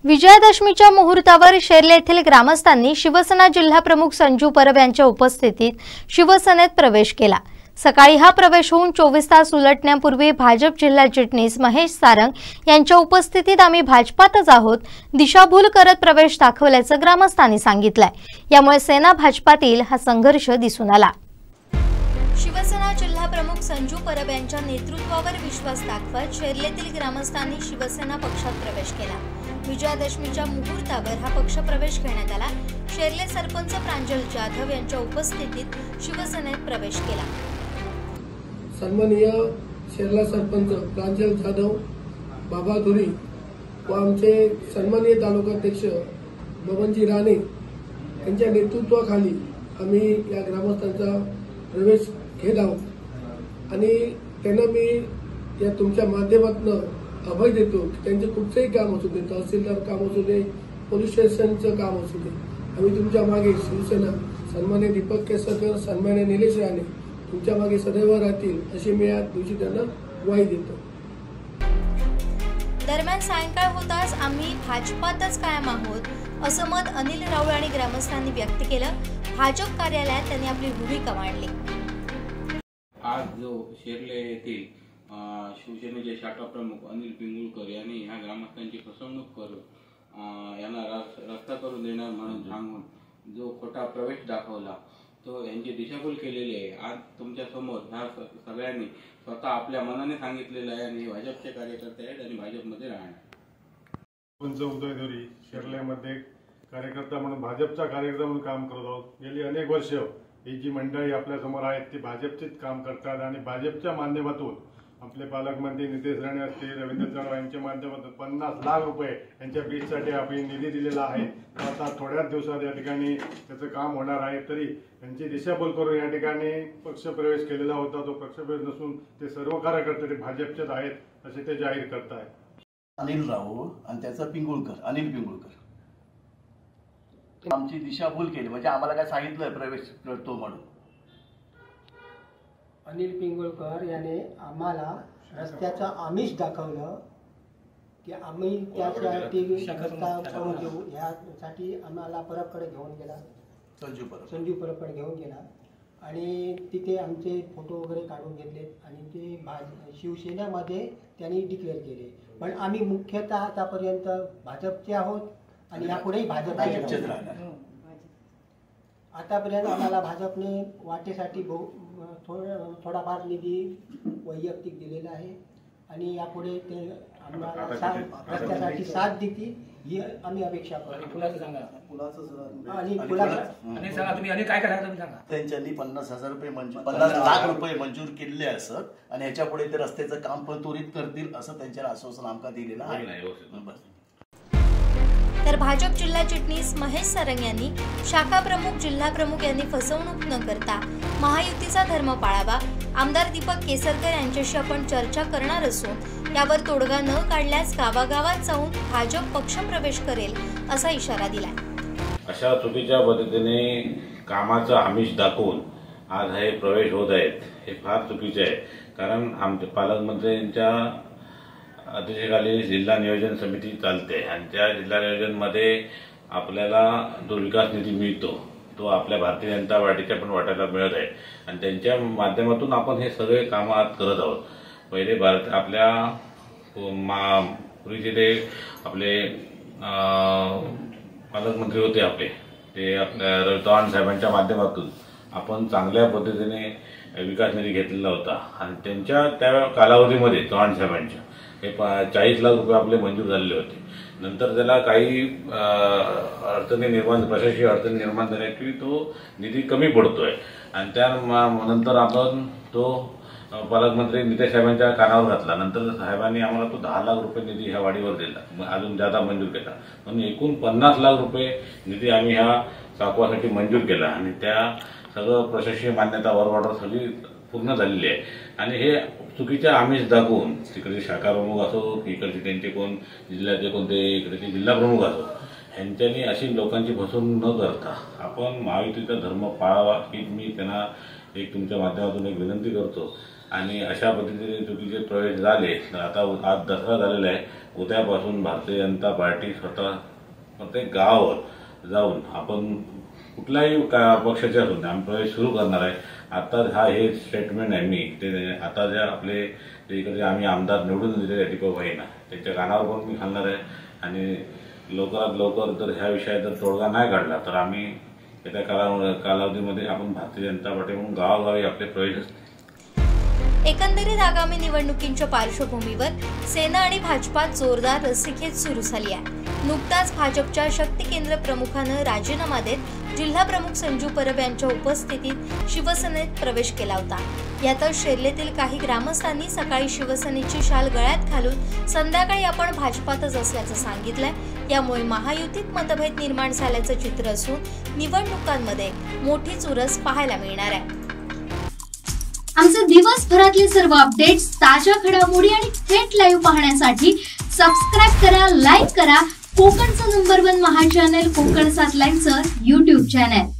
विजयादशमीच्या मुहूर्तावर शेर्ले येथील ग्रामस्थांनी शिवसेना जिल्हाप्रमुख संजू परब यांच्या उपस्थितीत शिवसेनेत प्रवेश केला। सकाळी हा प्रवेश होऊन 24 तास उलटण्यापूर्वी भाजप जिल्हा चिटणीस महेश सारंग यांच्या उपस्थितीत आम्ही भाजपातच आहोत दिशाभूल करत प्रवेश दाखवल्याचं ग्रामस्थांनी सांगितलंय। यामुळे सेना भाजपातील हा संघर्ष दिसून आला। शिवसेना जिल्हाप्रमुख संजू परब यांच्या नेतृत्वावर विश्वास दाखवत शेर्लेतील ग्रामस्थांनी शिवसेना पक्षात प्रवेश केला। विजयादशमीच्या मुहूर्तावर हा पक्ष प्रवेश करण्यात आला। शेर्ले सरपंच प्रांजल जाधव यांच्या उपस्थितीत शिवसेनेत प्रवेश केला। सन्माननीय शेर्ला सरपंच प्रांजल जाधव बाबा धुरी व आमचे सन्माननीय तालुकाध्यक्ष बबनजी राणे यांच्या नेतृत्वाखाली आम्ही या ग्रामस्थांचा प्रवेश घेत आहोत आणि त्यांना मी या तुमच्या माध्यमातून अभय देतो की त्यांचे कुठचंही काम असू दे, तहसीलदार काम असू दे, पोलीस स्टेशनचं काम असू दे, आम्ही तुमच्या मागे शिवसेना सन्माननीय दीपक केसरकर, सन्माननीय निलेश राणे तुमच्या मागे सदैव राहतील अशी मी या दिवशी त्यांना ग्वाही देतो। दरम्यान सायंकाळ होताच आम्ही भाजपातच कायम आहोत असं मत अनिल राऊळ आणि ग्रामस्थांनी व्यक्त केलं। भाजप कार्यालयात त्यांनी आपली भूमिका मांडली। आज जो शेर्ले येथील शिवसेनेचे शाखा प्रमुख अनिल पिंगुळकर यांनी ह्या ग्रामस्थांची फसवणूक करून यांना रस्ता करून देणार म्हणून सांगून जो खोटा प्रवेश दाखवला तो यांची दिशाभूल केलेली आहे। आज तुमच्या समोर ह्या सगळ्यांनी स्वतः आपल्या मनाने सांगितलेलं आहे आणि भाजपचे कार्यकर्ते आहेत आणि भाजपमध्ये राहणार। पंच उदय धुरी शेर्लेमध्ये कार्यकर्ता म्हणून भाजपचा कार्यकर्ता म्हणून काम करत आहोत। गेली अनेक वर्ष ही जी मंडळी आपल्या समोर आहेत ती भाजपचेच काम करतात आणि भाजपच्या माध्यमातून आपले पालकमंत्री नितेश राणे असतील, रवींद्र चव्हाण यांच्या माध्यमातून 50 लाख रुपये यांच्या बीजसाठी आपण निधी दिलेला आहे। आता थोड्याच दिवसात या ठिकाणी त्याचं काम होणार आहे। तरी यांची दिशाभूल करून या ठिकाणी पक्षप्रवेश केलेला होता। तो पक्षप्रवेश नसून ते सर्व कार्यकर्ते ते भाजपचेच आहेत असे ते जाहीर करतायत। अनिल राऊळ आणि त्याचा अनिल पिंगुळकर आमची दिशाभूल केली, म्हणजे आम्हाला काय सांगितलं प्रवेश करतो म्हणून। अनिल पिंगुळकर याने आम्हाला रस्त्याचं आमिष दाखवलं की आम्ही त्यासाठी रस्ता करून देऊ, यासाठी आम्हाला परबकडे घेऊन गेला, संजू परबकडे घेऊन गेला आणि तिथे आमचे फोटो वगैरे काढून घेतले आणि ते शिवसेनेमध्ये त्यांनी डिक्लेअर केले। पण आम्ही मुख्यतः आतापर्यंत भाजपचे आहोत आणि यापुढेही भाजपचेच राहणार। आतापर्यंत आम्हाला भाजपने वाटेसाठी थोडाफार निधी वैयक्तिक दिलेला आहे आणि यापुढे ते आम्हाला रस्त्यासाठी साथ देतील ही आम्ही अपेक्षा करतो। त्यांनी 50,000 रुपये 50 लाख रुपये मंजूर केलेले असत आणि ह्याच्या पुढे ते रस्त्याचं काम पण त्वरित करतील असं त्यांच्या आश्वासन आमका दिलेलं आहे। तर भाजप जिल्हा चिटणीस महेश सारंग यांनी शाखा प्रमुख जिल्हा प्रमुख यांनी फसवणूक न करता महायुतीचा धर्म पाळावा। आमदार दीपक केसरकर यांच्याशी आपण चर्चा करणार असून यावर तोडगा न काढल्यास गावागावात जाऊन भाजप पक्ष प्रवेश करेल असा इशारा दिलाय। अशा चुकीच्या पद्धतीने कामाचा आमिष दाखवून आज हे प्रवेश होत आहेत हे फार चुकीचे आहे। कारण आमच्या पालकमंत्र्यांच्या अध्यक्षतेखाली जिल्हा नियोजन समिती चालते आणि त्या जिल्हा नियोजनमध्ये आपल्याला जो विकास निधी मिळतो तो आपल्या भारतीय जनता पार्टीच्या पण वाट्याला मिळत आहे आणि त्यांच्या माध्यमातून आपण हे सगळे कामं आज करत आहोत। पहिले आपल्या पूर्वीचे ते आपले पालकमंत्री होते आपले ते आपल्या रवी चव्हाण साहेबांच्या माध्यमातून आपण चांगल्या पद्धतीने विकास निधी घेतलेला होता आणि त्यांच्या त्या कालावधीमध्ये चव्हाण साहेबांच्या हे 40 लाख रुपये आपले मंजूर झालेले होते। नंतर त्याला काही प्रशासकीय अडचणी निर्माण झाल्याची तो निधी कमी पडतोय आणि त्यानंतर आपण तो पालकमंत्री नितेश साहेबांच्या कानावर घातला। नंतर साहेबांनी आम्हाला तो 10 लाख रुपये निधी ह्या वाढीवर दिला, अजून जादा मंजूर केला, म्हणून एकूण 50 लाख रुपये निधी आम्ही ह्या साकवासाठी मंजूर केला आणि त्या सगळं प्रशासकीय मान्यता वरवाढ सगळी पूर्ण झालेली आहे आणि हे चुकीच्या आमिष दाखवून तिकडे शाखा प्रमुख असो इकडचे त्यांचे कोण जिल्ह्याचे कोणते इकडचे जिल्हा प्रमुख असो यांच्यानी अशी लोकांची फसवणूक न करता आपण महायुतीचा धर्म पाळावा ही मी त्यांना एक तुमच्या माध्यमातून एक विनंती करतो। आणि अशा पद्धतीने चुकीचे प्रवेश झाले तर आता आज दसरा झालेला आहे उद्यापासून भारतीय जनता पार्टी स्वतः प्रत्येक गावावर जाऊन आपण कुठल्याही पक्षाचे असून आम्ही प्रवेश सुरू करणार आहे. आता हे स्टेटमेंट आहे मी ते आता जे आपले इकडे आम्ही आमदार निवडून दिलेले दीपकभाईंना त्यांच्या कानावर पण मी घालणार आहे. आणि लवकरात लवकर जर ह्या विषयात जर तोडगा नाही काढला तर आम्ही येत्या कालावधीमध्ये आपण भारतीय जनता पार्टी म्हणून गावागावी आपले प्रवेश असतील. एकंदरीत आगामी निवडणुकींच्या पार्श्वभूमीवर सेना आणि भाजपात जोरदार रस्सीखेच सुरू झाली आहे. नुकताच भाजपच्या शक्ती केंद्र प्रमुखानं राजीनामा देत जिल्हा प्रमुख संजू परब यांच्या उपस्थितीत शिवसेनेत प्रवेश केला होता. यातच शेर्लेतील काही ग्रामस्थांनी सकाळी शिवसेनेची शाल गळ्यात घालून संध्याकाळी आपण भाजपातच असल्याचं सांगितलंय. यामुळे महायुतीत मतभेद निर्माण झाल्याचं चित्र असून निवडणुकांमध्ये मोठी चुरस पाहायला मिळणार आहे. आमचे दिवसभरातले सर्व अपडेट्स, ताज्या घडामोडी आणि थेट लाईव्ह पाहण्यासाठी सबस्क्राईब करा, लाईक करा कोकणचं नंबर 1 महा चॅनल कोकण 7 लाईव्हचं YouTube चॅनल.